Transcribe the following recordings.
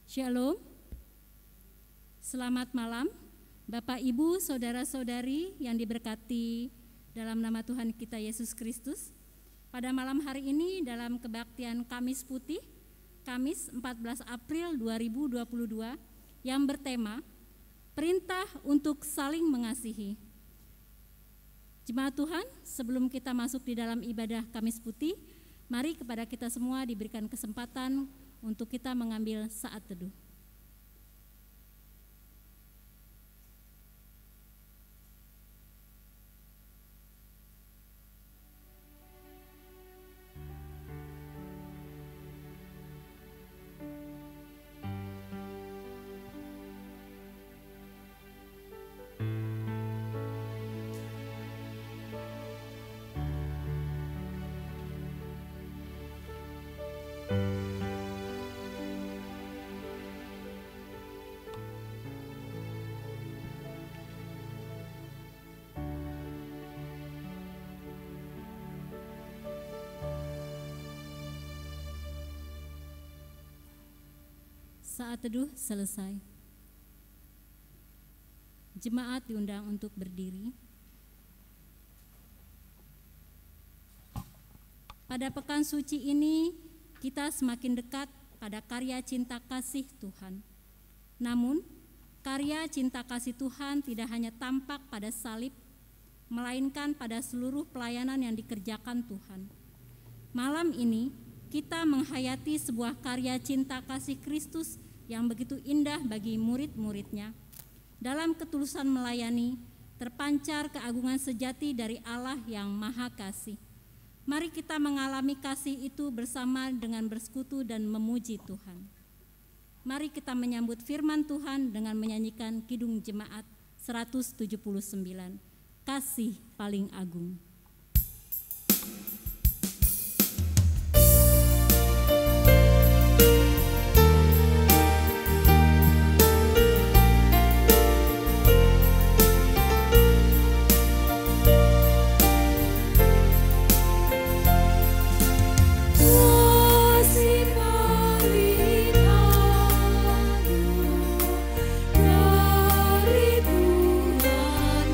Shalom, selamat malam Bapak Ibu, Saudara-saudari yang diberkati dalam nama Tuhan kita Yesus Kristus. Pada malam hari ini dalam kebaktian Kamis Putih, Kamis 14 April 2022 yang bertema Perintah untuk Saling Mengasihi. Jemaat Tuhan, sebelum kita masuk di dalam ibadah Kamis Putih, mari kepada kita semua diberikan kesempatan untuk kita mengambil saat teduh. Saat teduh selesai. Jemaat diundang untuk berdiri. Pada pekan suci ini, kita semakin dekat pada karya cinta kasih Tuhan. Namun, karya cinta kasih Tuhan tidak hanya tampak pada salib, melainkan pada seluruh pelayanan yang dikerjakan Tuhan. Malam ini, kita menghayati sebuah karya cinta kasih Kristus yang begitu indah bagi murid-muridnya. Dalam ketulusan melayani, terpancar keagungan sejati dari Allah yang Maha Kasih. Mari kita mengalami kasih itu bersama dengan bersekutu dan memuji Tuhan. Mari kita menyambut firman Tuhan dengan menyanyikan Kidung Jemaat 179, Kasih Paling Agung. Dari Tuhan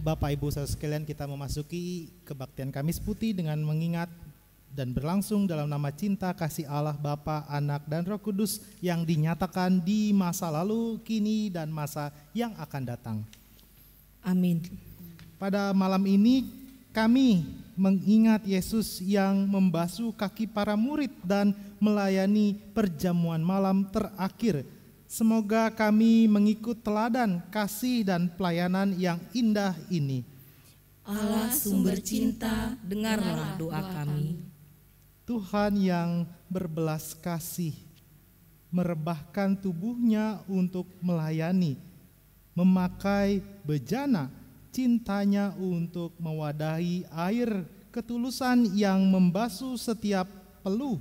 Bapak Ibu saudara sekalian, kita memasuki kebaktian Kamis Putih dengan mengingat dan berlangsung dalam nama cinta kasih Allah Bapa, Anak, dan Roh Kudus yang dinyatakan di masa lalu, kini, dan masa yang akan datang. Amin. Pada malam ini kami mengingat Yesus yang membasuh kaki para murid dan melayani perjamuan malam terakhir. Semoga kami mengikut teladan kasih dan pelayanan yang indah ini. Allah sumber cinta, dengarlah doa kami. Tuhan yang berbelas kasih merebahkan tubuhnya untuk melayani, memakai bejana cintanya untuk mewadahi air ketulusan yang membasuh setiap peluh.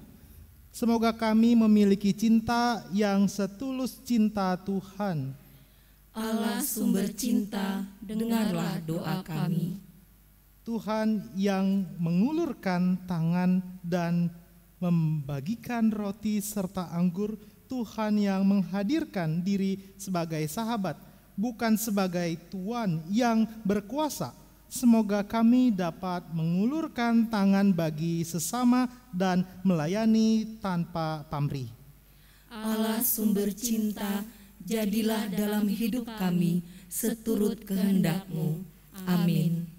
Semoga kami memiliki cinta yang setulus cinta Tuhan. Allah sumber cinta, dengarlah doa kami. Tuhan yang mengulurkan tangan dan membagikan roti serta anggur, Tuhan yang menghadirkan diri sebagai sahabat, bukan sebagai tuan yang berkuasa. Semoga kami dapat mengulurkan tangan bagi sesama dan melayani tanpa pamrih. Allah sumber cinta, jadilah dalam hidup kami seturut kehendak-Mu. Amin.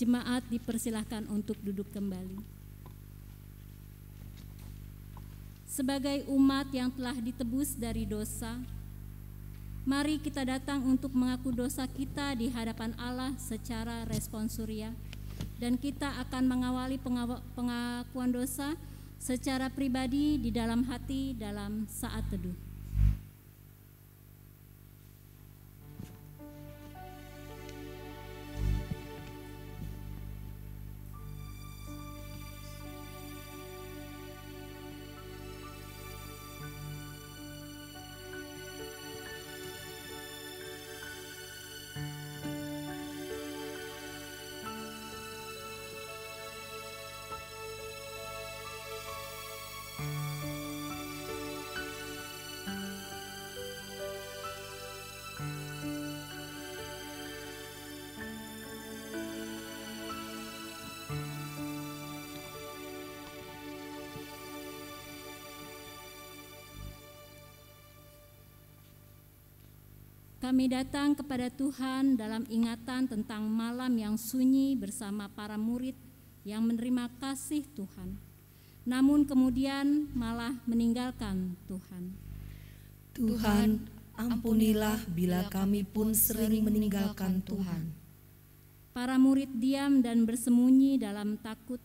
Jemaat dipersilahkan untuk duduk kembali. Sebagai umat yang telah ditebus dari dosa, mari kita datang untuk mengaku dosa kita di hadapan Allah secara responsuria, dan kita akan mengawali pengakuan dosa secara pribadi di dalam hati dalam saat teduh. Kami datang kepada Tuhan dalam ingatan tentang malam yang sunyi bersama para murid yang menerima kasih Tuhan, namun kemudian malah meninggalkan Tuhan. Tuhan, ampunilah bila kami pun sering meninggalkan Tuhan. Para murid diam dan bersembunyi dalam takut.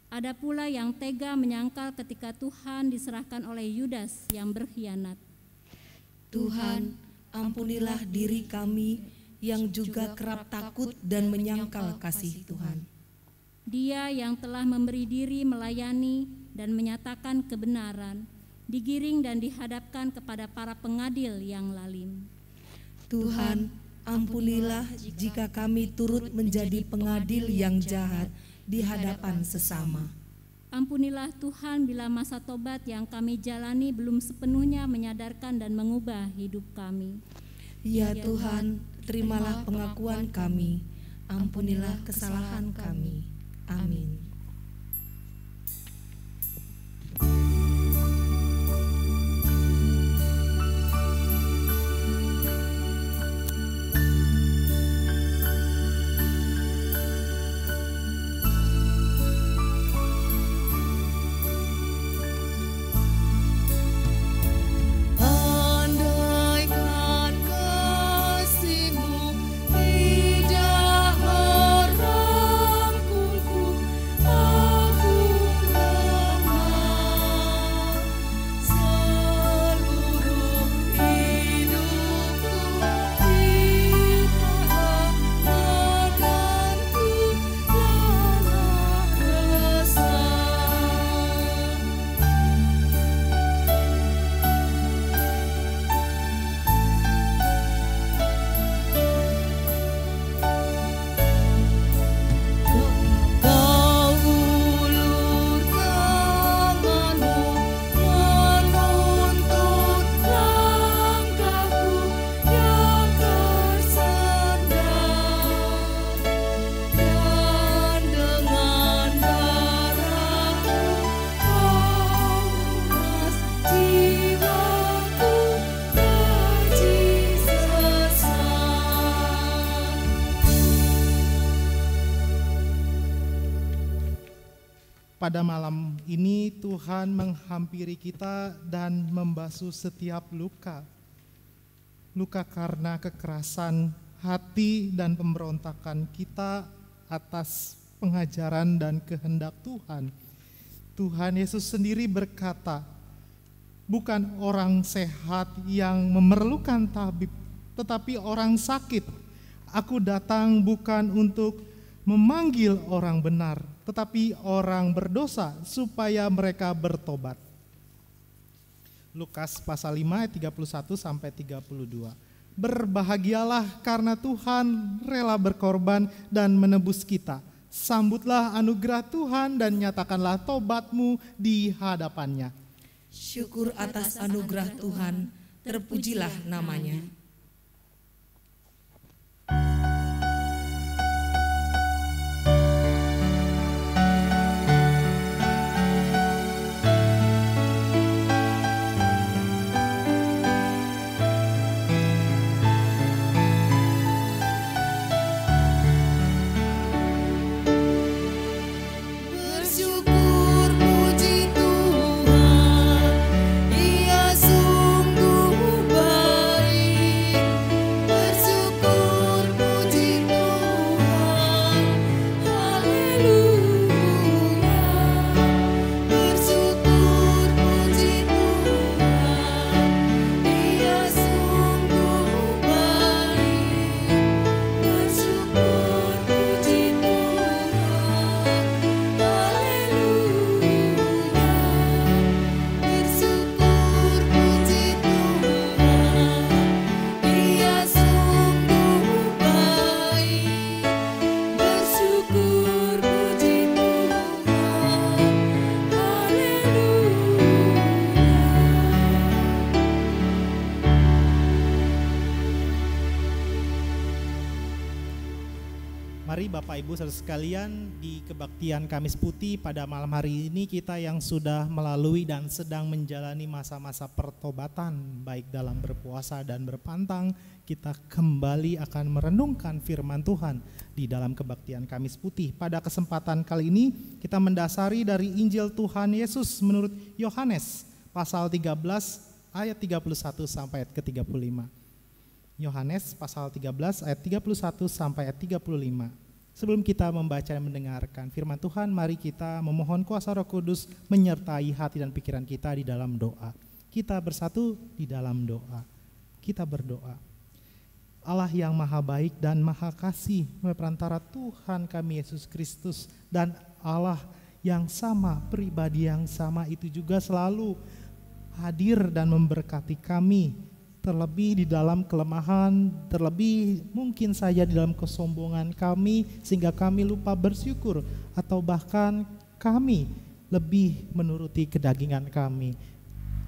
Ada pula yang tega menyangkal ketika Tuhan diserahkan oleh Yudas yang berkhianat. Tuhan, ampunilah diri kami yang juga kerap takut dan menyangkal kasih Tuhan. Dia yang telah memberi diri melayani dan menyatakan kebenaran, digiring dan dihadapkan kepada para pengadil yang lalim. Tuhan, ampunilah jika kami turut menjadi pengadil yang jahat di hadapan sesama. Ampunilah Tuhan bila masa tobat yang kami jalani belum sepenuhnya menyadarkan dan mengubah hidup kami. Ya Tuhan, terimalah pengakuan kami, ampunilah kesalahan kami. Amin. Pada malam ini Tuhan menghampiri kita dan membasuh setiap luka. Luka karena kekerasan hati dan pemberontakan kita atas pengajaran dan kehendak Tuhan. Tuhan Yesus sendiri berkata, bukan orang sehat yang memerlukan tabib, tetapi orang sakit. Aku datang bukan untuk memanggil orang benar, tetapi orang berdosa supaya mereka bertobat. Lukas pasal 5 ayat 31 sampai 32. Berbahagialah karena Tuhan rela berkorban dan menebus kita. Sambutlah anugerah Tuhan dan nyatakanlah tobatmu di hadapannya. Syukur atas anugerah Tuhan, terpujilah namanya. Ia sungguh baik. Mari Bapak Ibu saudara sekalian, di kebaktian Kamis Putih pada malam hari ini kita yang sudah melalui dan sedang menjalani masa-masa pertobatan baik dalam berpuasa dan berpantang, kita kembali akan merenungkan firman Tuhan di dalam kebaktian Kamis Putih. Pada kesempatan kali ini kita mendasari dari Injil Tuhan Yesus menurut Yohanes pasal 13 ayat 31 sampai ayat ke-35. Yohanes pasal 13 ayat 31 sampai ayat 35. Sebelum kita membaca dan mendengarkan firman Tuhan, mari kita memohon kuasa Roh Kudus menyertai hati dan pikiran kita di dalam doa. Kita bersatu di dalam doa. Kita berdoa. Allah yang maha baik dan maha kasih melalui perantara Tuhan kami Yesus Kristus, dan Allah yang sama, pribadi yang sama itu juga selalu hadir dan memberkati kami, terlebih di dalam kelemahan, terlebih mungkin saja di dalam kesombongan kami sehingga kami lupa bersyukur, atau bahkan kami lebih menuruti kedagingan kami.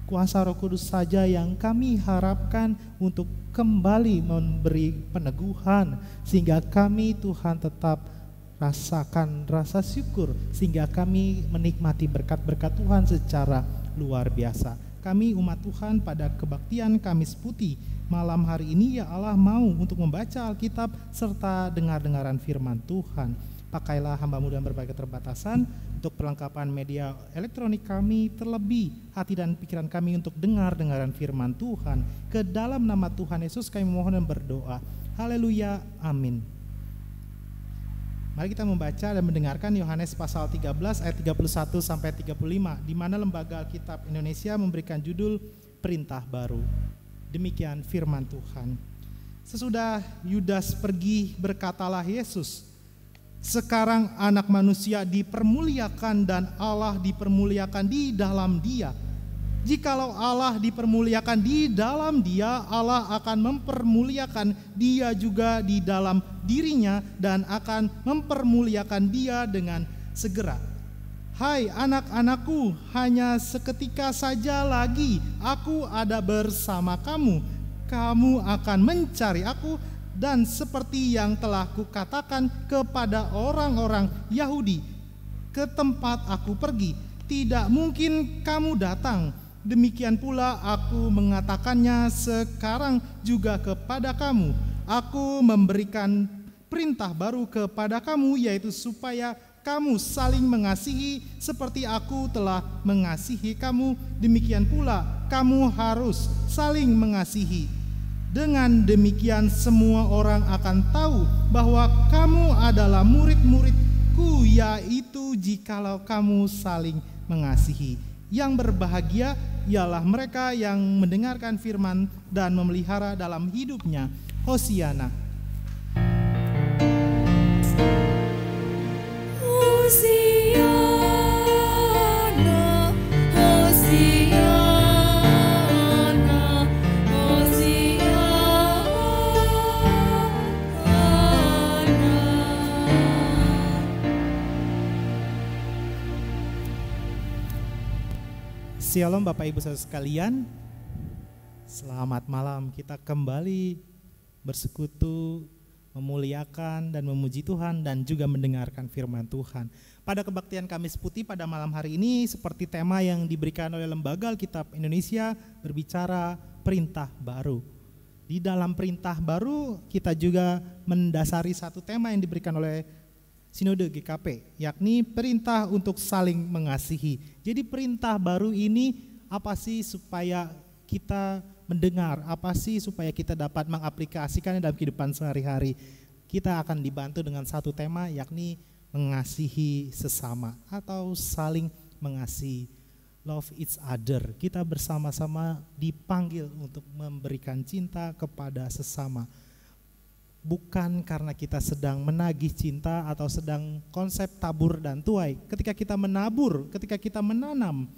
Kuasa Roh Kudus saja yang kami harapkan untuk kembali memberi peneguhan sehingga kami Tuhan tetap rasakan rasa syukur, sehingga kami menikmati berkat-berkat Tuhan secara luar biasa. Kami umat Tuhan pada kebaktian Kamis Putih malam hari ini, ya Allah, mau untuk membaca Alkitab serta dengar-dengaran firman Tuhan. Pakailah hamba-Mu dalam berbagai keterbatasan untuk perlengkapan media elektronik kami, terlebih hati dan pikiran kami untuk dengar-dengaran firman Tuhan. Ke dalam nama Tuhan Yesus kami mohon dan berdoa. Haleluya, amin. Mari kita membaca dan mendengarkan Yohanes pasal 13 ayat 31 sampai 35, di mana Lembaga Alkitab Indonesia memberikan judul Perintah Baru. Demikian firman Tuhan. Sesudah Yudas pergi, berkatalah Yesus, sekarang anak manusia dipermuliakan dan Allah dipermuliakan di dalam Dia. Jikalau Allah dipermuliakan di dalam Dia, Allah akan mempermuliakan Dia juga di dalam dirinya dan akan mempermuliakan Dia dengan segera. Hai anak-anakku, hanya seketika saja lagi aku ada bersama kamu. Kamu akan mencari aku, dan seperti yang telah kukatakan kepada orang-orang Yahudi, ke tempat aku pergi tidak mungkin kamu datang. Demikian pula aku mengatakannya sekarang juga kepada kamu. Aku memberikan perintah baru kepada kamu, yaitu supaya kamu saling mengasihi seperti aku telah mengasihi kamu. Demikian pula kamu harus saling mengasihi. Dengan demikian semua orang akan tahu bahwa kamu adalah murid-muridku, yaitu jikalau kamu saling mengasihi. Yang berbahagia ialah mereka yang mendengarkan firman dan memelihara dalam hidupnya. Hosiana. Hosiana, Hosiana, Hosiana. Shalom Bapak Ibu saudara sekalian, selamat malam. Kita kembali bersekutu, memuliakan dan memuji Tuhan dan juga mendengarkan firman Tuhan. Pada kebaktian Kamis Putih pada malam hari ini, seperti tema yang diberikan oleh Lembaga Alkitab Indonesia, berbicara perintah baru. Di dalam perintah baru kita juga mendasari satu tema yang diberikan oleh Sinode GKP, yakni perintah untuk saling mengasihi. Jadi perintah baru ini apa sih supaya kita mendengar, apa sih supaya kita dapat mengaplikasikannya dalam kehidupan sehari-hari. Kita akan dibantu dengan satu tema, yakni mengasihi sesama atau saling mengasihi, love each other. Kita bersama-sama dipanggil untuk memberikan cinta kepada sesama. Bukan karena kita sedang menagih cinta atau sedang konsep tabur dan tuai. Ketika kita menabur, ketika kita menanam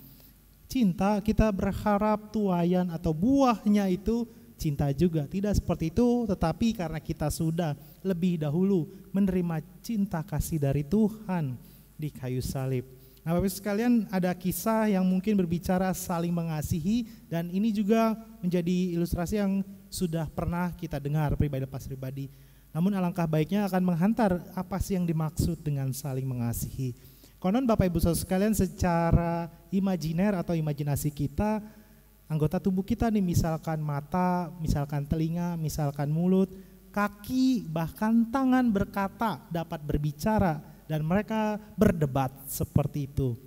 cinta, kita berharap tuaian atau buahnya itu cinta juga. Tidak seperti itu, tetapi karena kita sudah lebih dahulu menerima cinta kasih dari Tuhan di kayu salib. Nah, Bapak Ibu sekalian, ada kisah yang mungkin berbicara saling mengasihi, dan ini juga menjadi ilustrasi yang sudah pernah kita dengar pribadi lepas pribadi. Namun alangkah baiknya akan menghantar apa sih yang dimaksud dengan saling mengasihi. Konon Bapak Ibu Saudara sekalian, secara imajiner atau imajinasi kita, anggota tubuh kita nih, misalkan mata, misalkan telinga, misalkan mulut, kaki, bahkan tangan berkata, dapat berbicara, dan mereka berdebat seperti itu.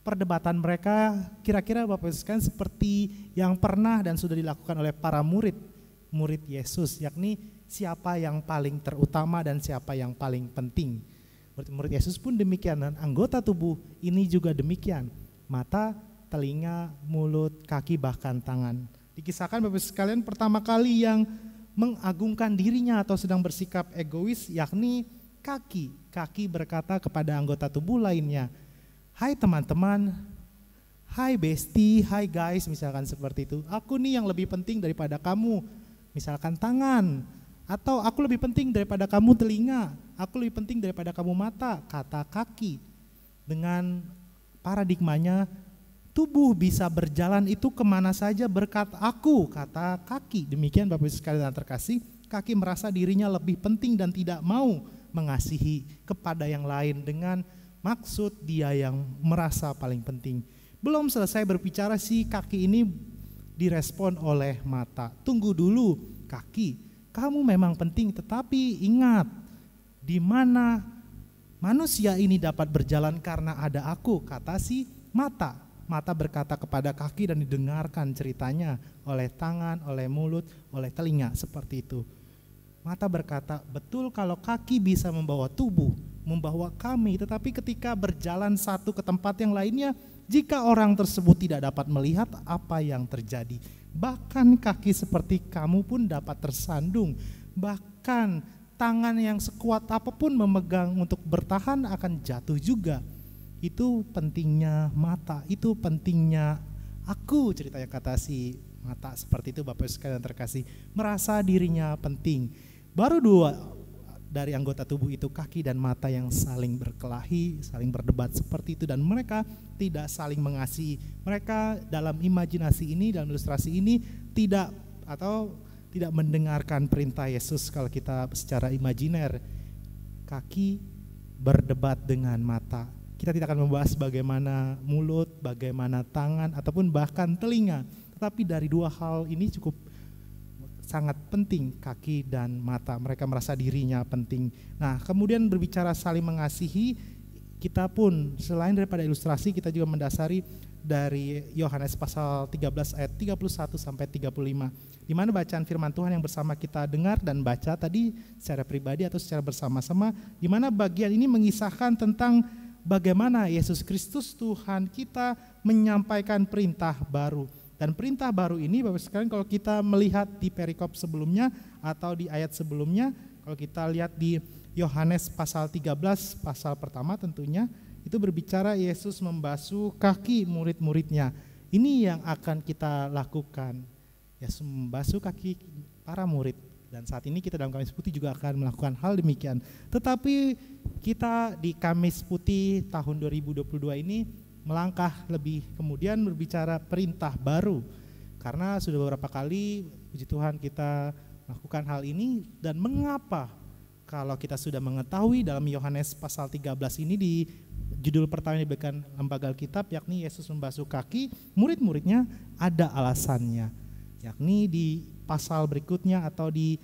Perdebatan mereka kira-kira Bapak Ibu sekalian seperti yang pernah dan sudah dilakukan oleh para murid Yesus, yakni siapa yang paling terutama dan siapa yang paling penting. Murid Yesus pun demikian, dan anggota tubuh ini juga demikian. Mata, telinga, mulut, kaki, bahkan tangan. Dikisahkan Bapak Ibu sekalian, pertama kali yang mengagungkan dirinya atau sedang bersikap egois yakni kaki. Kaki berkata kepada anggota tubuh lainnya, "Hai teman-teman, hai bestie, hai guys," misalkan seperti itu. "Aku nih yang lebih penting daripada kamu," misalkan tangan. Atau "Aku lebih penting daripada kamu telinga, aku lebih penting daripada kamu mata," kata kaki. Dengan paradigmanya, tubuh bisa berjalan itu kemana saja berkat aku, kata kaki. Demikian Bapak Ibu sekalian terkasih, kaki merasa dirinya lebih penting dan tidak mau mengasihi kepada yang lain dengan maksud dia yang merasa paling penting. Belum selesai berbicara si kaki ini direspon oleh mata. "Tunggu dulu kaki, kamu memang penting, tetapi ingat, di mana manusia ini dapat berjalan karena ada aku," kata si mata. Mata berkata kepada kaki dan didengarkan ceritanya oleh tangan, oleh mulut, oleh telinga, seperti itu. Mata berkata, betul kalau kaki bisa membawa tubuh, membawa kami, tetapi ketika berjalan satu ke tempat yang lainnya, jika orang tersebut tidak dapat melihat apa yang terjadi, bahkan kaki seperti kamu pun dapat tersandung, bahkan tangan yang sekuat apapun memegang untuk bertahan akan jatuh juga. Itu pentingnya mata, itu pentingnya aku, ceritanya kata si mata. Seperti itu Bapak Ibu sekalian terkasih, merasa dirinya penting. Baru dua dari anggota tubuh itu, kaki dan mata, yang saling berkelahi, saling berdebat seperti itu, dan mereka tidak saling mengasihi. Mereka dalam imajinasi ini, dalam ilustrasi ini tidak mendengarkan perintah Yesus. Kalau kita secara imajiner, kaki berdebat dengan mata. Kita tidak akan membahas bagaimana mulut, bagaimana tangan, ataupun bahkan telinga. Tetapi dari dua hal ini cukup sangat penting, kaki dan mata. Mereka merasa dirinya penting. Nah, kemudian berbicara saling mengasihi, kita pun selain daripada ilustrasi, kita juga mendasari dari Yohanes pasal 13 ayat 31 sampai 35. Di mana bacaan firman Tuhan yang bersama kita dengar dan baca tadi secara pribadi atau secara bersama-sama, di mana bagian ini mengisahkan tentang bagaimana Yesus Kristus Tuhan kita menyampaikan perintah baru. Dan perintah baru ini Bapak sekalian, kalau kita melihat di perikop sebelumnya atau di ayat sebelumnya, kalau kita lihat di Yohanes pasal 13, pasal pertama tentunya, itu berbicara Yesus membasuh kaki murid-muridnya. Ini yang akan kita lakukan, Yesus membasuh kaki para murid. Dan saat ini kita dalam Kamis Putih juga akan melakukan hal demikian. Tetapi kita di Kamis Putih tahun 2022 ini melangkah lebih kemudian berbicara perintah baru. Karena sudah beberapa kali, puji Tuhan, kita melakukan hal ini. Dan mengapa kalau kita sudah mengetahui dalam Yohanes pasal 13 ini, di judul pertama yang diberikan lembaga Alkitab, yakni Yesus membasuh kaki murid-muridnya, ada alasannya. Yakni di pasal berikutnya atau di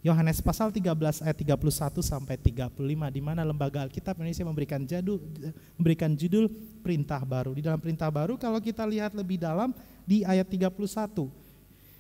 Yohanes pasal 13 ayat 31 sampai 35, di mana lembaga Alkitab Indonesia memberikan judul perintah baru. Di dalam perintah baru kalau kita lihat lebih dalam di ayat 31.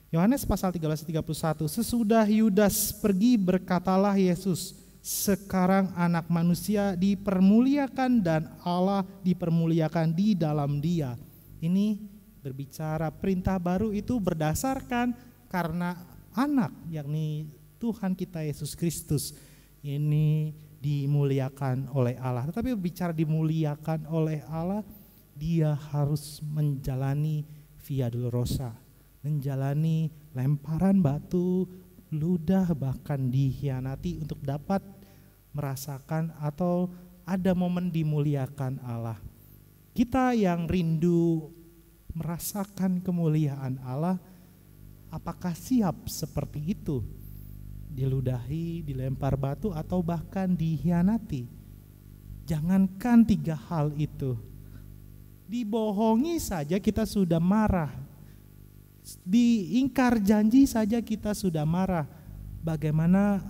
Yohanes pasal 13 ayat 31, sesudah Yudas pergi berkatalah Yesus, sekarang anak manusia dipermuliakan dan Allah dipermuliakan di dalam dia. Ini berbicara perintah baru itu berdasarkan karena anak, yakni Tuhan kita Yesus Kristus ini dimuliakan oleh Allah. Tetapi berbicara dimuliakan oleh Allah, dia harus menjalani via dolorosa, menjalani lemparan batu, ludah, bahkan dikhianati untuk dapat merasakan atau ada momen dimuliakan Allah. Kita yang rindu merasakan kemuliaan Allah, apakah siap seperti itu? diludahi, dilempar batu, atau bahkan dikhianati. Jangankan 3 hal itu, dibohongi saja kita sudah marah, diingkar janji saja kita sudah marah. Bagaimana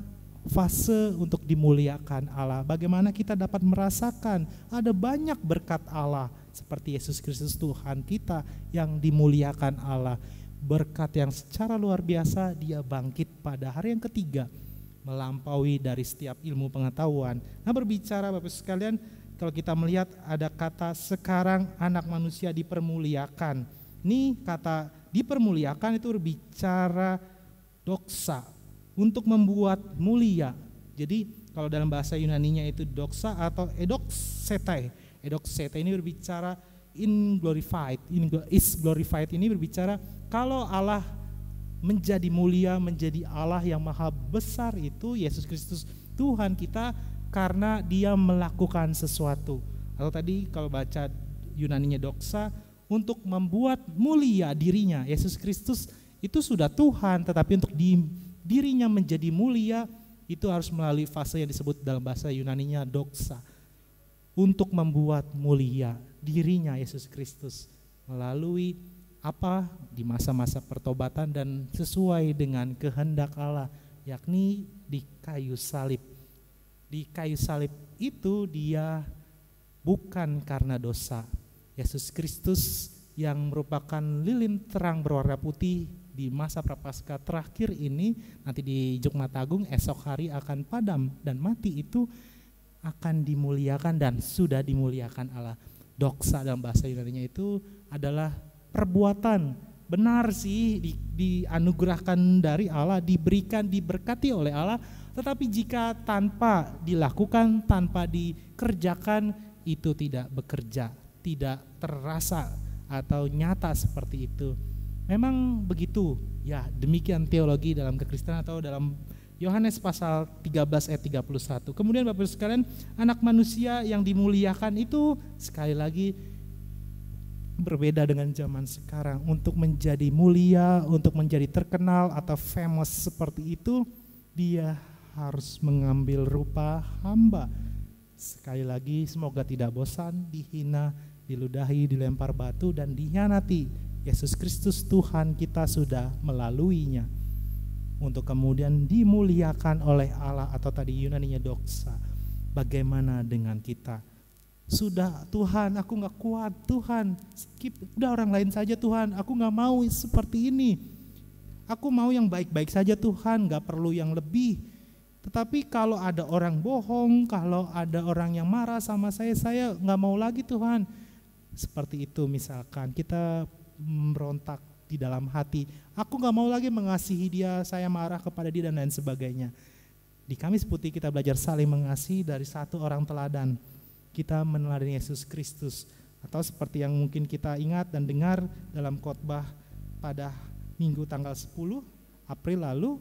fase untuk dimuliakan Allah? Bagaimana kita dapat merasakan ada banyak berkat Allah seperti Yesus Kristus Tuhan kita yang dimuliakan Allah. Berkat yang secara luar biasa, dia bangkit pada hari yang ketiga, melampaui dari setiap ilmu pengetahuan. Nah, berbicara Bapak sekalian, kalau kita melihat ada kata sekarang anak manusia dipermuliakan. Ini kata dipermuliakan itu berbicara doksa, untuk membuat mulia. Jadi kalau dalam bahasa Yunaninya itu doksa atau edoksete. Edoksete ini berbicara in glorified, is glorified ini berbicara kalau Allah menjadi mulia, menjadi Allah yang maha besar itu Yesus Kristus Tuhan kita, karena dia melakukan sesuatu. Atau tadi kalau baca Yunaninya doksa, untuk membuat mulia dirinya. Yesus Kristus itu sudah Tuhan, tetapi untuk dirinya menjadi mulia itu harus melalui fase yang disebut dalam bahasa Yunaninya doksa. Untuk membuat mulia dirinya Yesus Kristus melalui apa? Di masa-masa pertobatan dan sesuai dengan kehendak Allah, yakni di kayu salib. Di kayu salib itu dia bukan karena dosa. Yesus Kristus yang merupakan lilin terang berwarna putih di masa prapaskah terakhir ini, nanti di Jumat Agung esok hari akan padam dan mati, itu akan dimuliakan dan sudah dimuliakan Allah. Doksa dalam bahasa Yunaninya itu adalah perbuatan. Benar sih, dianugerahkan dari Allah, diberikan, diberkati oleh Allah, tetapi jika tanpa dilakukan, tanpa dikerjakan, itu tidak bekerja, tidak terasa atau nyata seperti itu. Memang begitu, ya demikian teologi dalam kekristenan atau dalam Yohanes pasal 13 ayat 31. Kemudian Bapak Ibu sekalian, anak manusia yang dimuliakan itu sekali lagi berbeda dengan zaman sekarang. Untuk menjadi mulia, untuk menjadi terkenal atau famous seperti itu, dia harus mengambil rupa hamba. Sekali lagi, semoga tidak bosan, dihina, diludahi, dilempar batu, dan dikhianati. Yesus Kristus Tuhan kita sudah melaluinya untuk kemudian dimuliakan oleh Allah, atau tadi Yunaninya doksa. Bagaimana dengan kita? Sudah Tuhan, aku gak kuat, Tuhan skip, udah orang lain saja Tuhan, aku gak mau seperti ini, aku mau yang baik-baik saja Tuhan, gak perlu yang lebih. Tetapi kalau ada orang bohong, kalau ada orang yang marah sama saya gak mau lagi Tuhan. Seperti itu misalkan kita merontak di dalam hati, aku gak mau lagi mengasihi dia, saya marah kepada dia dan lain sebagainya. Di Kamis Putih kita belajar saling mengasihi dari satu orang teladan. Kita meneladani Yesus Kristus, atau seperti yang mungkin kita ingat dan dengar dalam khotbah pada Minggu tanggal 10 April lalu,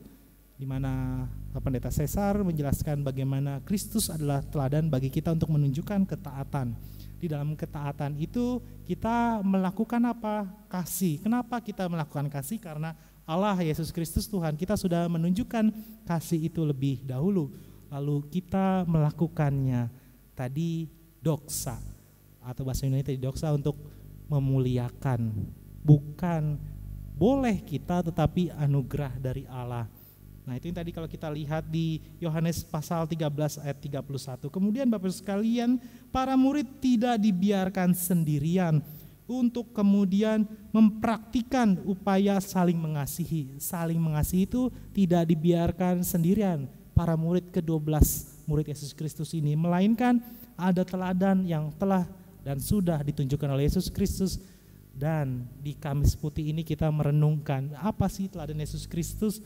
di mana Pendeta Cesar menjelaskan bagaimana Kristus adalah teladan bagi kita untuk menunjukkan ketaatan. Di dalam ketaatan itu kita melakukan apa? Kasih. Kenapa kita melakukan kasih? Karena Allah Yesus Kristus Tuhan kita sudah menunjukkan kasih itu lebih dahulu. Lalu kita melakukannya. Tadi doksa, atau bahasa Indonesia tadi doksa, untuk memuliakan. Bukan boleh kita, tetapi anugerah dari Allah. Nah itu yang tadi kalau kita lihat di Yohanes pasal 13 ayat 31. Kemudian Bapak sekalian, para murid tidak dibiarkan sendirian untuk kemudian mempraktikkan upaya saling mengasihi. Saling mengasihi itu tidak dibiarkan sendirian para murid ke-12 murid Yesus Kristus ini, melainkan ada teladan yang telah dan sudah ditunjukkan oleh Yesus Kristus. Dan di Kamis Putih ini kita merenungkan apa sih teladan Yesus Kristus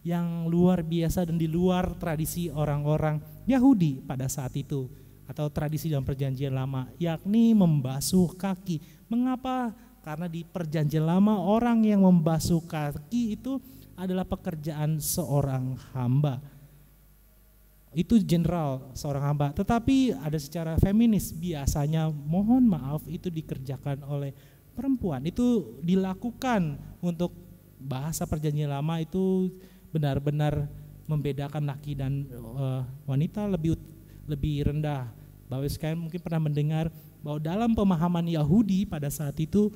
yang luar biasa dan di luar tradisi orang-orang Yahudi pada saat itu, atau tradisi dalam perjanjian lama, yakni membasuh kaki. Mengapa? Karena di perjanjian lama orang yang membasuh kaki itu adalah pekerjaan seorang hamba. Itu general seorang hamba, tetapi ada secara feminis, biasanya mohon maaf itu dikerjakan oleh perempuan. Itu dilakukan untuk bahasa perjanjian lama itu benar-benar membedakan laki dan wanita lebih rendah. Bapak sekalian mungkin pernah mendengar bahwa dalam pemahaman Yahudi pada saat itu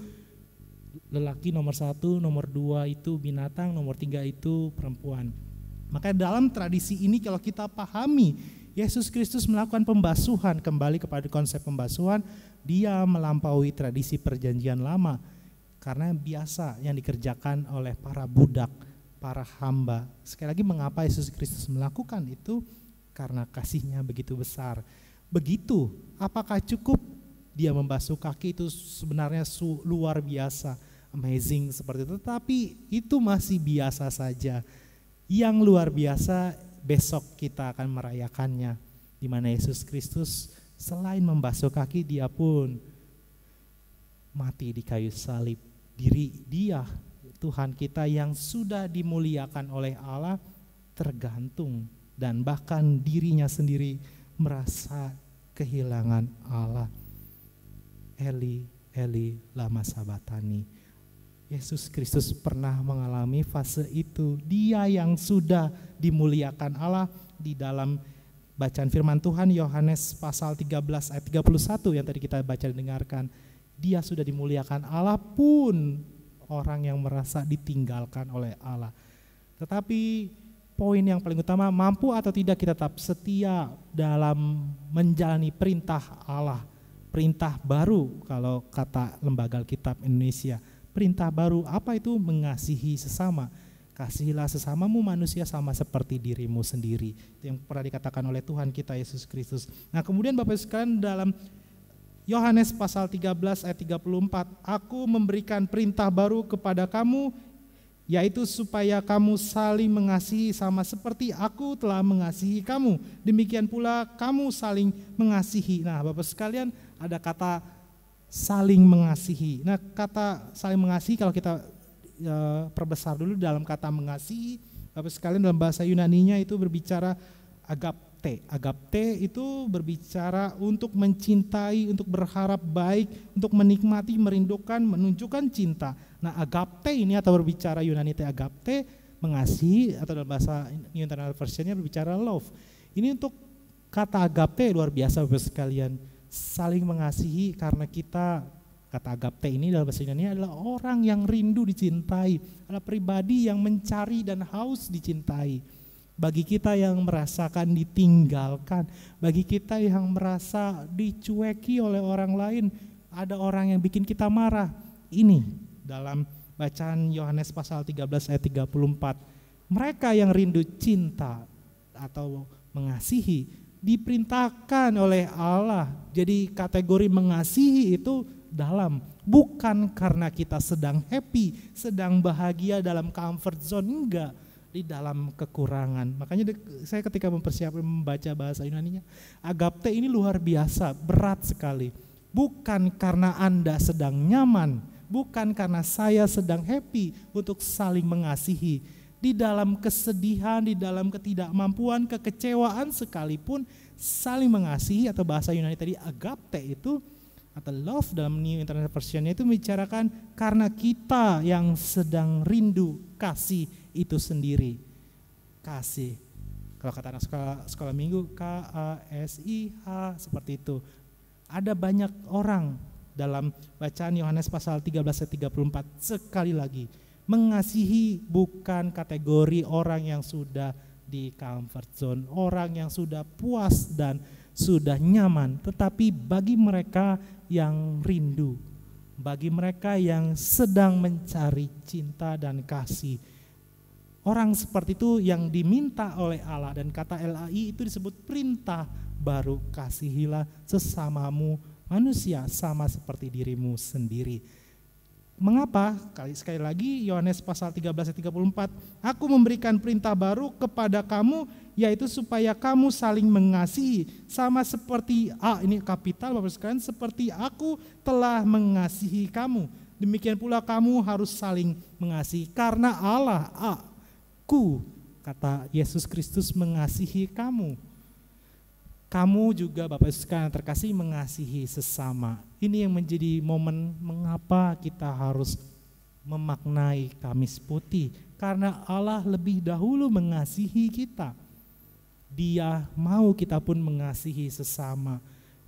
lelaki nomor 1, nomor 2 itu binatang, nomor 3 itu perempuan. Maka dalam tradisi ini kalau kita pahami Yesus Kristus melakukan pembasuhan, kembali kepada konsep pembasuhan, dia melampaui tradisi perjanjian lama karena biasa yang dikerjakan oleh para budak, para hamba. Sekali lagi mengapa Yesus Kristus melakukan itu? Karena kasihnya begitu besar. Begitu, apakah cukup dia membasuh kaki? Itu sebenarnya luar biasa, amazing seperti itu, tapi itu masih biasa saja. Yang luar biasa besok kita akan merayakannya, di mana Yesus Kristus selain membasuh kaki, dia pun mati di kayu salib. Dia Tuhan kita yang sudah dimuliakan oleh Allah tergantung dan bahkan dirinya sendiri merasa kehilangan Allah. Eli, Eli, lama sabatani. Yesus Kristus pernah mengalami fase itu. Dia yang sudah dimuliakan Allah. Di dalam bacaan firman Tuhan Yohanes pasal 13 ayat 31 yang tadi kita baca dan dengarkan, dia sudah dimuliakan Allah pun orang yang merasa ditinggalkan oleh Allah. Tetapi poin yang paling utama, mampu atau tidak kita tetap setia dalam menjalani perintah Allah. Perintah baru kalau kata Lembaga Alkitab Indonesia. Perintah baru apa itu? Mengasihi sesama. Kasihilah sesamamu manusia sama seperti dirimu sendiri. Itu yang pernah dikatakan oleh Tuhan kita Yesus Kristus. Nah kemudian Bapak sekalian dalam Yohanes pasal 13 ayat 34, aku memberikan perintah baru kepada kamu, yaitu supaya kamu saling mengasihi sama seperti aku telah mengasihi kamu. Demikian pula kamu saling mengasihi. Nah Bapak sekalian ada kata saling mengasihi. Nah kata saling mengasihi kalau kita perbesar dulu dalam kata mengasihi, Bapak sekalian dalam bahasa Yunaninya itu berbicara agapte. Agapte itu berbicara untuk mencintai, untuk berharap baik, untuk menikmati, merindukan, menunjukkan cinta. Nah agapte ini atau berbicara Yunani agapte, mengasihi, atau dalam bahasa New International Version-nya berbicara love. Ini untuk kata agapte luar biasa Bapak sekalian. Saling mengasihi karena kita, kata agapte ini dalam bahasa Yunani adalah orang yang rindu dicintai, adalah pribadi yang mencari dan haus dicintai. Bagi kita yang merasakan ditinggalkan, bagi kita yang merasa dicueki oleh orang lain, ada orang yang bikin kita marah. Ini dalam bacaan Yohanes pasal 13 ayat 34, mereka yang rindu cinta atau mengasihi diperintahkan oleh Allah. Jadi kategori mengasihi itu dalam, bukan karena kita sedang happy, sedang bahagia dalam comfort zone, enggak, di dalam kekurangan. Makanya saya ketika mempersiapkan membaca bahasa Yunaninya, agapte ini luar biasa, berat sekali. Bukan karena Anda sedang nyaman, bukan karena saya sedang happy untuk saling mengasihi. Di dalam kesedihan, di dalam ketidakmampuan, kekecewaan sekalipun saling mengasihi, atau bahasa Yunani tadi agapte itu atau love dalam New International Version itu membicarakan karena kita yang sedang rindu kasih itu sendiri. Kasih. Kalau kata anak sekolah minggu KASIH seperti itu. Ada banyak orang dalam bacaan Yohanes pasal 13 ayat 34 sekali lagi. Mengasihi bukan kategori orang yang sudah di comfort zone, orang yang sudah puas dan sudah nyaman, tetapi bagi mereka yang rindu, bagi mereka yang sedang mencari cinta dan kasih. Orang seperti itu yang diminta oleh Allah, dan kata LAI itu disebut perintah baru, kasihilah sesamamu manusia sama seperti dirimu sendiri. Mengapa? Sekali lagi Yohanes pasal 13 ayat 34, aku memberikan perintah baru kepada kamu, yaitu supaya kamu saling mengasihi sama seperti ini kapital Bapak sekalian, seperti aku telah mengasihi kamu. Demikian pula kamu harus saling mengasihi karena Allah, aku, kata Yesus Kristus, mengasihi kamu. Kamu juga Bapak Ibu sekalian terkasih mengasihi sesama. Ini yang menjadi momen mengapa kita harus memaknai Kamis Putih karena Allah lebih dahulu mengasihi kita. Dia mau kita pun mengasihi sesama.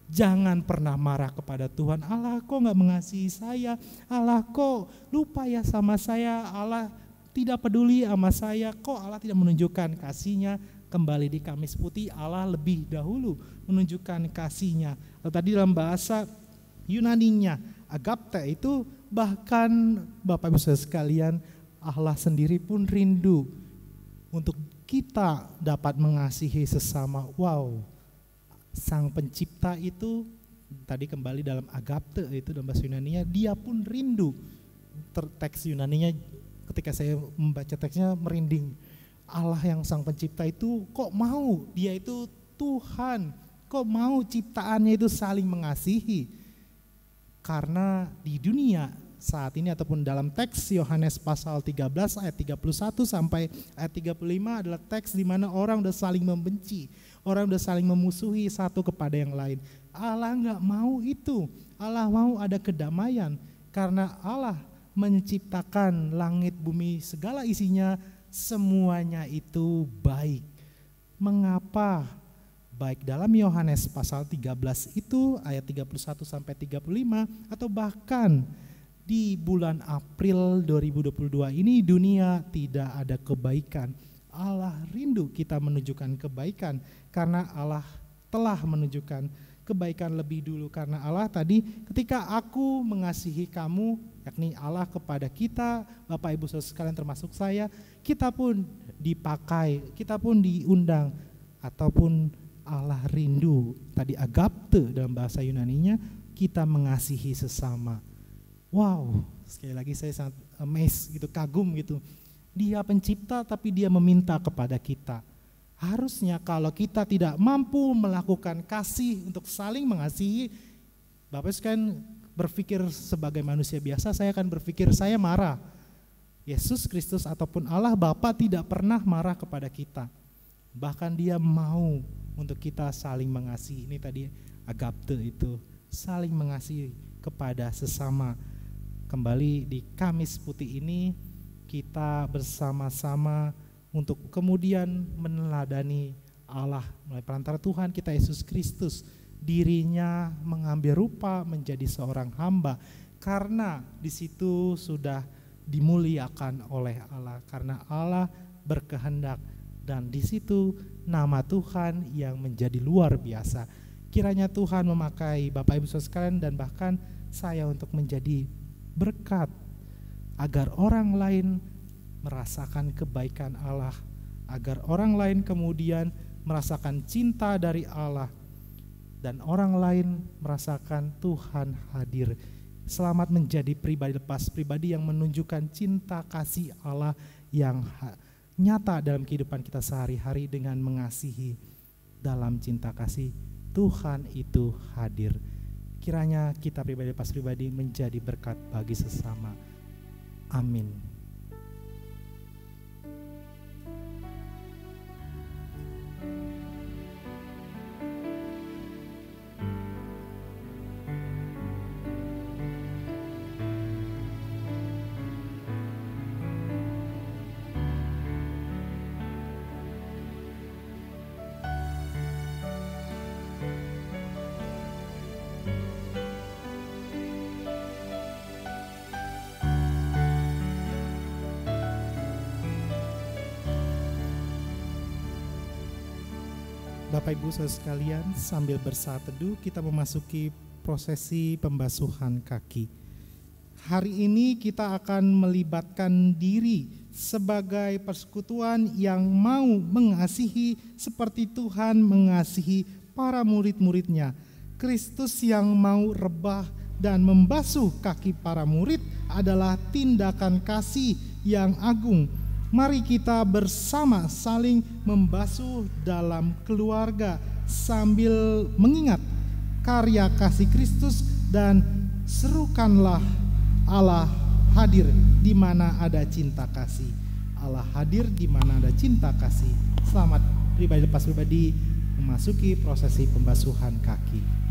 Jangan pernah marah kepada Tuhan. Allah kok gak mengasihi saya? Allah kok lupa ya sama saya? Allah tidak peduli sama saya? Kok Allah tidak menunjukkan kasihnya? Kembali di Kamis Putih, Allah lebih dahulu menunjukkan kasihnya. Tadi dalam bahasa Yunaninya, agapte itu bahkan Bapak Ibu Saudara sekalian, Allah sendiri pun rindu untuk kita dapat mengasihi sesama. Wow, Sang Pencipta itu tadi kembali dalam agapte itu dalam bahasa Yunaninya, dia pun rindu. Teks Yunaninya ketika saya membaca teksnya merinding. Allah yang Sang Pencipta itu kok mau, dia itu Tuhan, kok mau ciptaannya itu saling mengasihi. Karena di dunia saat ini ataupun dalam teks Yohanes pasal 13 ayat 31 sampai ayat 35 adalah teks di mana orang udah saling membenci, orang udah saling memusuhi satu kepada yang lain. Allah enggak mau itu, Allah mau ada kedamaian karena Allah menciptakan langit bumi segala isinya, semuanya itu baik. Mengapa? Baik dalam Yohanes pasal 13 itu ayat 31 sampai 35 atau bahkan di bulan April 2022 ini dunia tidak ada kebaikan. Allah rindu kita menunjukkan kebaikan karena Allah telah menunjukkan kebaikan lebih dulu. Karena Allah tadi ketika aku mengasihi kamu, yakni Allah kepada kita, Bapak Ibu Saudara sekalian termasuk saya, kita pun dipakai, kita pun diundang, ataupun Allah rindu, tadi agapte dalam bahasa Yunaninya, kita mengasihi sesama. Wow, sekali lagi saya sangat amazed gitu, kagum gitu. Dia pencipta tapi dia meminta kepada kita. Harusnya kalau kita tidak mampu melakukan kasih untuk saling mengasihi, Bapak sekalian berpikir sebagai manusia biasa, saya akan berpikir saya marah. Yesus Kristus ataupun Allah Bapa tidak pernah marah kepada kita. Bahkan dia mau untuk kita saling mengasihi. Ini tadi agapte itu, saling mengasihi kepada sesama. Kembali di Kamis Putih ini kita bersama-sama untuk kemudian meneladani Allah melalui perantara Tuhan kita Yesus Kristus. Dirinya mengambil rupa menjadi seorang hamba karena di situ sudah dimuliakan oleh Allah, karena Allah berkehendak dan di situ nama Tuhan yang menjadi luar biasa. Kiranya Tuhan memakai Bapak Ibu Saudara sekalian dan bahkan saya untuk menjadi berkat agar orang lain merasakan kebaikan Allah, agar orang lain kemudian merasakan cinta dari Allah dan orang lain merasakan Tuhan hadir. Selamat menjadi pribadi lepas, pribadi yang menunjukkan cinta kasih Allah yang nyata dalam kehidupan kita sehari-hari dengan mengasihi. Dalam cinta kasih Tuhan itu hadir. Kiranya kita pribadi lepas pribadi menjadi berkat bagi sesama. Amin. Bapak Ibu Saudara sekalian, sambil bersaat teduh kita memasuki prosesi pembasuhan kaki. Hari ini kita akan melibatkan diri sebagai persekutuan yang mau mengasihi seperti Tuhan mengasihi para murid-muridnya. Kristus yang mau rebah dan membasuh kaki para murid adalah tindakan kasih yang agung. Mari kita bersama saling membasuh dalam keluarga sambil mengingat karya kasih Kristus dan serukanlah Allah hadir di mana ada cinta kasih. Allah hadir di mana ada cinta kasih. Selamat pribadi lepas pribadi memasuki prosesi pembasuhan kaki.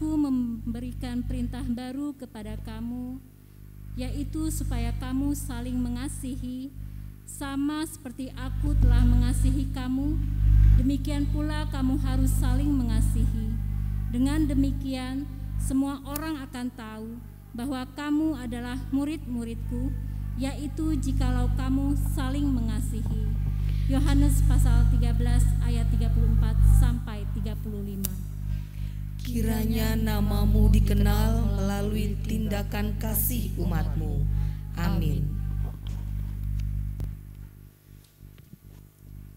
Aku memberikan perintah baru kepada kamu, yaitu supaya kamu saling mengasihi, sama seperti aku telah mengasihi kamu, demikian pula kamu harus saling mengasihi. Dengan demikian, semua orang akan tahu bahwa kamu adalah murid-muridku, yaitu jikalau kamu saling mengasihi. Yohanes pasal 13 ayat 34 sampai 35. Kiranya namamu dikenal melalui tindakan kasih umatmu. Amin.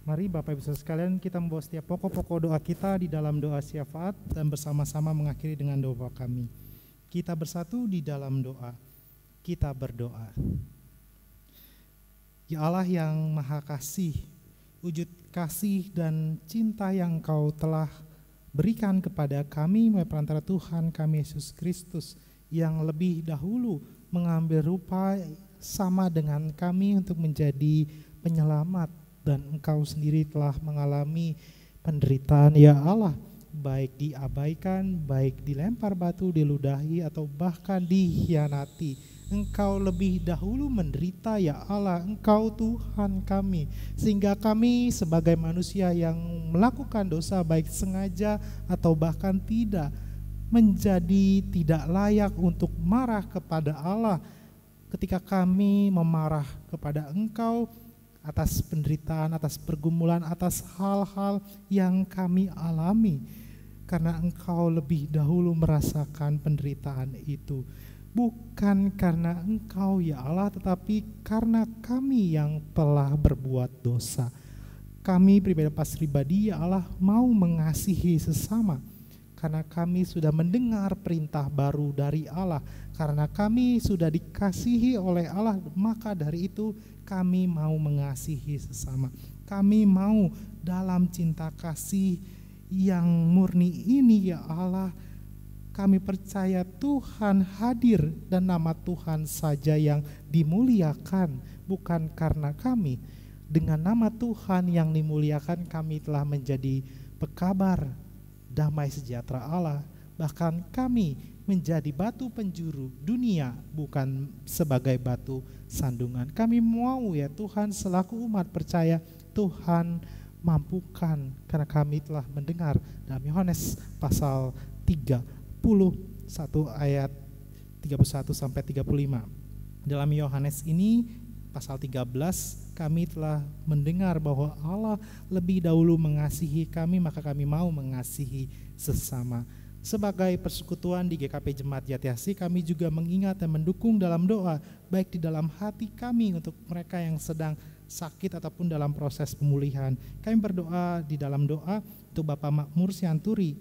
Mari Bapak Ibu Saudara sekalian, kita membawa setiap pokok-pokok doa kita di dalam doa syafaat dan bersama-sama mengakhiri dengan doa kami. Kita bersatu di dalam doa. Kita berdoa. Ya Allah yang Maha Kasih, wujud kasih dan cinta yang Kau telah berikan kepada kami melalui perantara Tuhan kami Yesus Kristus yang lebih dahulu mengambil rupa sama dengan kami untuk menjadi penyelamat, dan Engkau sendiri telah mengalami penderitaan ya Allah, baik diabaikan, baik dilempar batu, diludahi, atau bahkan dikhianati. Engkau lebih dahulu menderita ya Allah, Engkau Tuhan kami, sehingga kami sebagai manusia yang melakukan dosa baik sengaja atau bahkan tidak, menjadi tidak layak untuk marah kepada Allah ketika kami memarah kepada Engkau atas penderitaan, atas pergumulan, atas hal-hal yang kami alami, karena Engkau lebih dahulu merasakan penderitaan itu. Bukan karena Engkau ya Allah, tetapi karena kami yang telah berbuat dosa. Kami pribadi ya Allah mau mengasihi sesama, karena kami sudah mendengar perintah baru dari Allah. Karena kami sudah dikasihi oleh Allah, maka dari itu kami mau mengasihi sesama. Kami mau dalam cinta kasih yang murni ini ya Allah, kami percaya Tuhan hadir dan nama Tuhan saja yang dimuliakan, bukan karena kami. Dengan nama Tuhan yang dimuliakan, kami telah menjadi pekabar damai sejahtera Allah. Bahkan kami menjadi batu penjuru dunia, bukan sebagai batu sandungan. Kami mau ya Tuhan, selaku umat percaya, Tuhan mampukan, karena kami telah mendengar dalam Yohanes pasal 31 ayat 31 sampai 35. Dalam Yohanes ini pasal 13 kami telah mendengar bahwa Allah lebih dahulu mengasihi kami, maka kami mau mengasihi sesama. Sebagai persekutuan di GKP Jemaat Jati Asih, kami juga mengingat dan mendukung dalam doa, baik di dalam hati kami untuk mereka yang sedang sakit ataupun dalam proses pemulihan. Kami berdoa di dalam doa untuk Bapak Makmur Sianturi,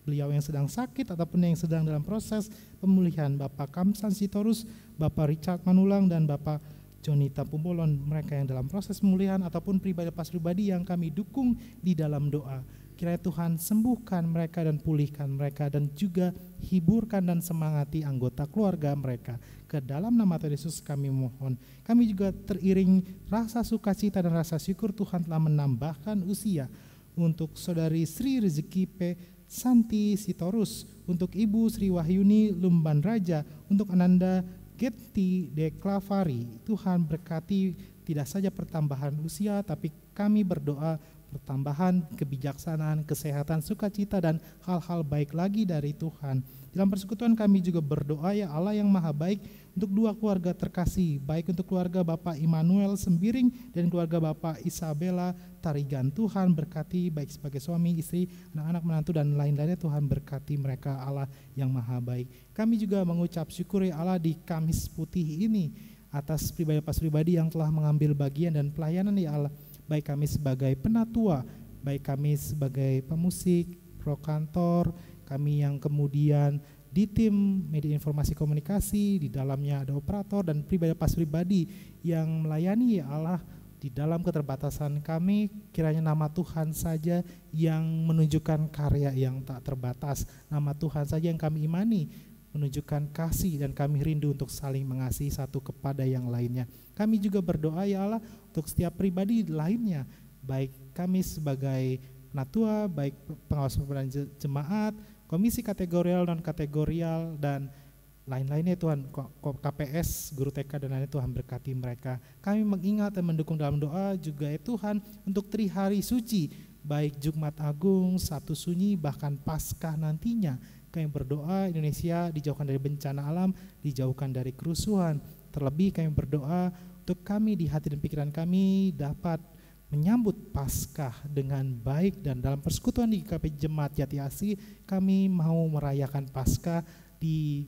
beliau yang sedang sakit ataupun yang sedang dalam proses pemulihan, Bapak Kamsan Sitorus, Bapak Richard Manulang, dan Bapak Joni Tampumbolon, mereka yang dalam proses pemulihan ataupun pribadi yang kami dukung di dalam doa. Kiranya Tuhan sembuhkan mereka dan pulihkan mereka, dan juga hiburkan dan semangati anggota keluarga mereka. Ke dalam nama Tuhan Yesus kami mohon. Kami juga teriring rasa sukacita dan rasa syukur Tuhan telah menambahkan usia untuk Saudari Sri Rezeki P. Santi Sitorus, untuk Ibu Sri Wahyuni Lumban Raja, untuk Ananda Getty De Clavari. Tuhan berkati tidak saja pertambahan usia, tapi kami berdoa pertambahan kebijaksanaan, kesehatan, sukacita, dan hal-hal baik lagi dari Tuhan. Dalam persekutuan kami juga berdoa ya Allah yang Maha Baik untuk dua keluarga terkasih, baik untuk keluarga Bapak Immanuel Sembiring dan keluarga Bapak Isabella Tarigan. Tuhan berkati baik sebagai suami, istri, anak-anak, menantu, dan lain-lainnya. Tuhan berkati mereka, Allah yang Maha Baik. Kami juga mengucap syukur ya Allah di Kamis Putih ini atas pribadi yang telah mengambil bagian dan pelayanan ya Allah, baik kami sebagai penatua, baik kami sebagai pemusik, prokantor, kami yang kemudian di tim media informasi komunikasi, di dalamnya ada operator dan pribadi yang melayani ya Allah. Di dalam keterbatasan kami, kiranya nama Tuhan saja yang menunjukkan karya yang tak terbatas. Nama Tuhan saja yang kami imani menunjukkan kasih, dan kami rindu untuk saling mengasihi satu kepada yang lainnya. Kami juga berdoa ya Allah untuk setiap pribadi lainnya, baik kami sebagai penatua, baik pengawas pembinaan jemaat, komisi kategorial, non-kategorial, dan lain-lainnya Tuhan, KPS, guru TK dan lainnya Tuhan berkati mereka. Kami mengingat dan mendukung dalam doa juga ya Tuhan untuk Trihari Suci, baik Jumat Agung, Sabtu Sunyi, bahkan Paskah nantinya. Kami berdoa Indonesia dijauhkan dari bencana alam, dijauhkan dari kerusuhan. Terlebih kami berdoa untuk kami di hati dan pikiran kami dapat menyambut Paskah dengan baik, dan dalam persekutuan di GKP Jemaat Jati Asih kami mau merayakan Paskah di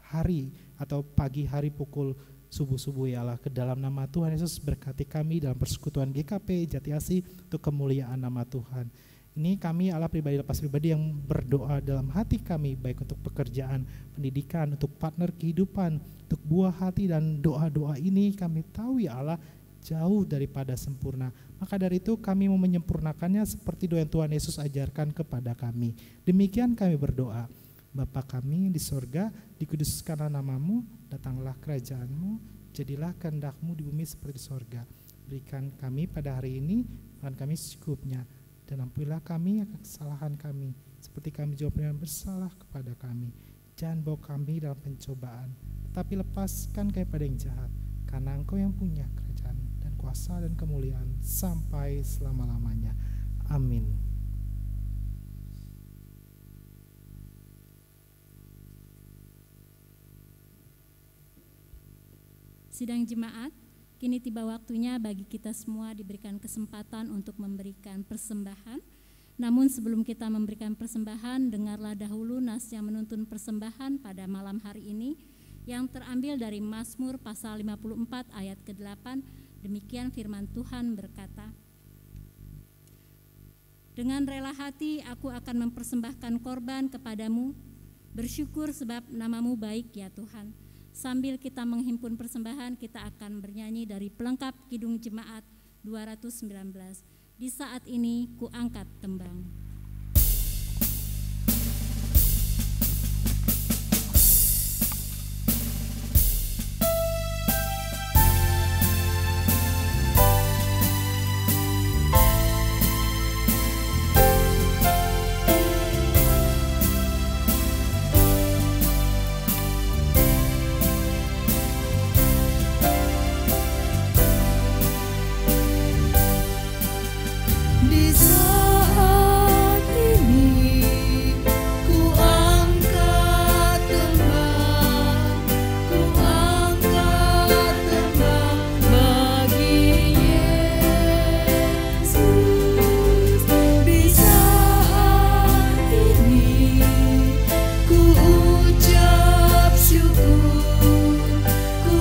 hari atau pagi hari pukul subuh-subuh ya Allah. Ke dalam nama Tuhan Yesus berkati kami dalam persekutuan GKP Jati Asih untuk kemuliaan nama Tuhan. Ini kami Allah pribadi lepas pribadi yang berdoa dalam hati kami, baik untuk pekerjaan, pendidikan, untuk partner kehidupan, untuk buah hati, dan doa-doa ini kami tahu ya Allah jauh daripada sempurna. Maka dari itu kami mau menyempurnakannya seperti doa yang Tuhan Yesus ajarkan kepada kami. Demikian kami berdoa. Bapa kami di sorga, dikuduskanlah namamu, datanglah kerajaanmu, jadilah kehendak-Mu di bumi seperti di sorga. Berikan kami pada hari ini makan kami secukupnya, dan ampunilah kami akan kesalahan kami, seperti kami juga pernah bersalah kepada kami. Jangan bawa kami dalam pencobaan, tetapi lepaskan kami pada yang jahat, karena Engkau yang punya kerajaan dan kuasa dan kemuliaan sampai selama-lamanya. Amin. Sidang jemaat, kini tiba waktunya bagi kita semua diberikan kesempatan untuk memberikan persembahan. Namun sebelum kita memberikan persembahan, dengarlah dahulu nas yang menuntun persembahan pada malam hari ini yang terambil dari Mazmur pasal 54 ayat ke-8. Demikian firman Tuhan berkata, "Dengan rela hati aku akan mempersembahkan korban kepadamu, bersyukur sebab namamu baik ya Tuhan." Sambil kita menghimpun persembahan, kita akan bernyanyi dari pelengkap Kidung Jemaat 219. Di saat ini ku angkat tembang. Di saat ini ku angkat tembang, ku angkat tembang bagi Yesus. Di saat ini ku ucap syukur, ku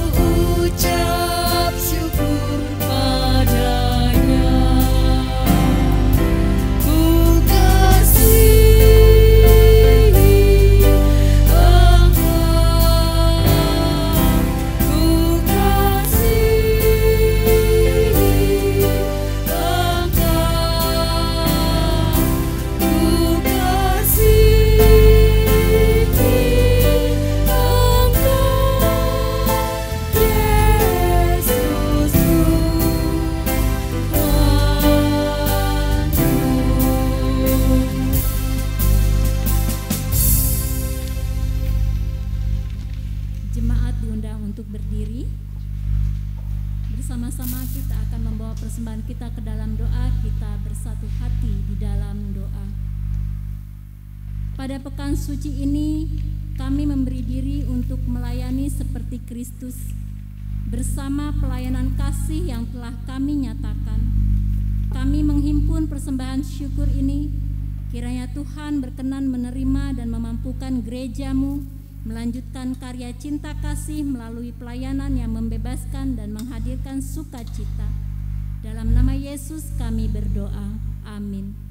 ucap syukur padanya. Jemaat diundang untuk berdiri. Bersama-sama kita akan membawa persembahan kita ke dalam doa. Kita bersatu hati di dalam doa. Pada pekan suci ini, kami memberi diri untuk melayani seperti Kristus, bersama pelayanan kasih yang telah kami nyatakan. Kami menghimpun persembahan syukur ini, kiranya Tuhan berkenan menerima dan memampukan gereja-Mu melanjutkan karya cinta kasih melalui pelayanan yang membebaskan dan menghadirkan sukacita. Dalam nama Yesus kami berdoa. Amin.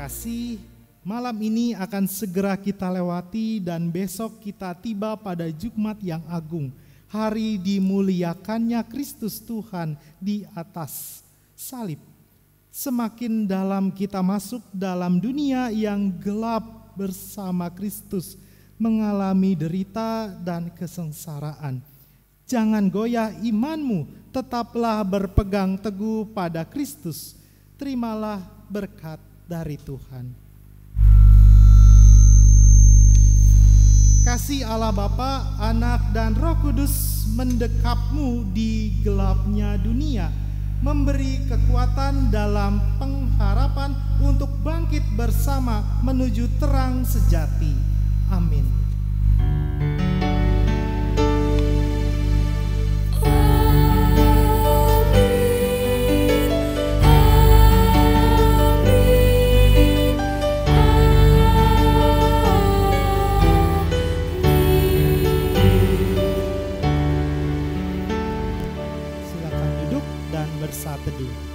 kasih, malam ini akan segera kita lewati dan besok kita tiba pada Jumat yang agung, hari dimuliakannya Kristus Tuhan di atas salib. Semakin dalam kita masuk dalam dunia yang gelap bersama Kristus, mengalami derita dan kesengsaraan. Jangan goyah imanmu, tetaplah berpegang teguh pada Kristus. Terimalah berkat dari Tuhan. Kasih Allah Bapa, Anak, dan Roh Kudus mendekapmu di gelapnya dunia, memberi kekuatan dalam pengharapan untuk bangkit bersama menuju terang sejati. Amin. Silakan duduk dan bersaat teduh.